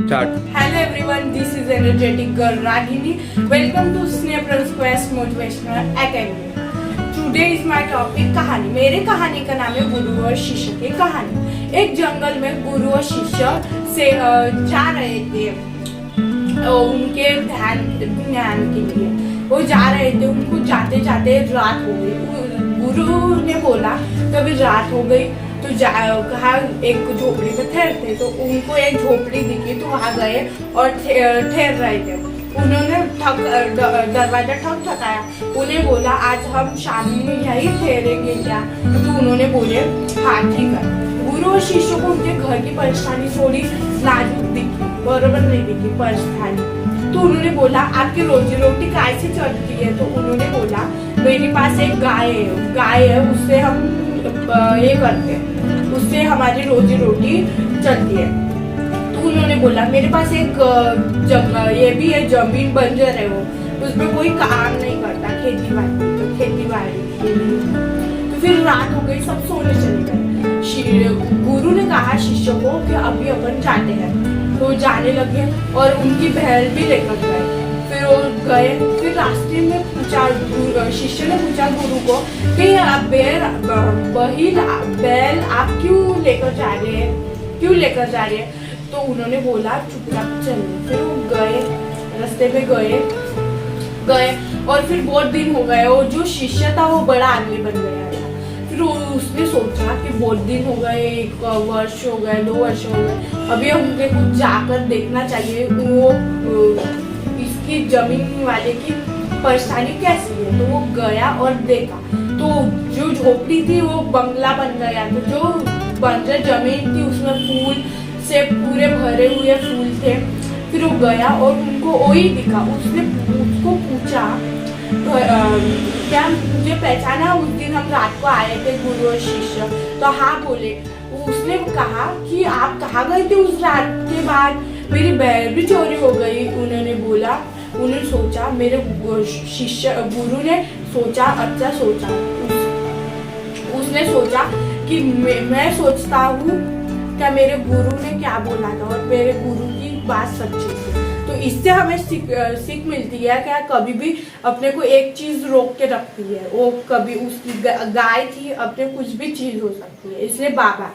Start. Hello everyone, this is energetic girl Ragini. Welcome to Snapper's Quest Motivational Academy. Today is my topic कहानी. मेरे कहानी का नाम है गुरु और शिष्य की कहानी. एक जंगल में गुरु और शिष्य से जा रहे थे उनके ध्यान के लिए. वो जा रहे थे, उनको जाते जाते रात हो गई. गुरु ने बोला कभी रात हो गई तो कहा एक झोपड़ी पे ठहरते. तो उनको एक झोपड़ी दिखी तो वहां गए और ठहर रहे थे. उन्होंने दरवाजा ठकाया. उन्हें बोला आज हम शाम में यही ठहरेंगे क्या? तो उन्होंने बोले हाँ ठीक है. गुरु और शिष्य को उनके घर की परेशानी थोड़ी नाजुक दिखी, बराबर नहीं दिखी परेशानी. तो उन्होंने बोला आपकी रोजी रोटी कैसे चलती है? तो उन्होंने बोला मेरे पास एक गाय है, उससे हम ये करते हैं, उससे हमारी रोजी रोटी चलती है. तो उन्होंने बोला मेरे पास एक ये भी है, जमीन बंजर है, वो उसमें कोई काम नहीं करता, खेती बाड़ी के लिए. तो फिर रात हो गई, सब सोने चले गए. गुरु ने कहा शिष्य को कि अभी अपन जाते हैं. तो जाने लगे और उनकी बैल भी लेकर गए. फिर वो गए. फिर रास्ते में पूछा, शिष्य ने पूछा गुरु को कि बैल आप क्यों लेकर जा रहे हैं? तो उन्होंने बोला चुपचाप चलिए. फिर वो गए, रास्ते में गए और फिर बहुत दिन हो गए. और जो शिष्य था वो बड़ा आदमी बन गया था. फिर उसने सोचा कि बहुत दिन हो गए, 1 वर्ष हो गए, 2 वर्ष हो गए, अभी हमको कुछ जाकर देखना चाहिए वो इसकी जमीन वाले की परेशानी कैसी है. तो वो गया और देखा तो जो झोपड़ी थी वो बंगला बन गया. तो जो बंजर जमीन थी उसमें फूल से पूरे भरे हुए फूल थे. फिर वो गया और उनको वही दिखा. उसने उसको पूछा क्या मुझे पहचाना? उस दिन हम रात को आए थे गुरु और शिष्य. तो हाँ बोले. उसने कहा कि आप कहाँ गए थे उस रात के बाद? मेरी बैल भी चोरी हो गई. उन्होंने सोचा, मेरे गुरु ने सोचा, अच्छा सोचा. उसने सोचा कि मैं सोचता हूँ क्या मेरे गुरु ने क्या बोला था और मेरे गुरु की बात सच्ची थी. तो इससे हमें सीख मिलती है क्या कभी भी अपने को एक चीज रोक के रखती है. वो कभी उसकी गाय थी, अपने कुछ भी चीज हो सकती है. इसलिए बाबा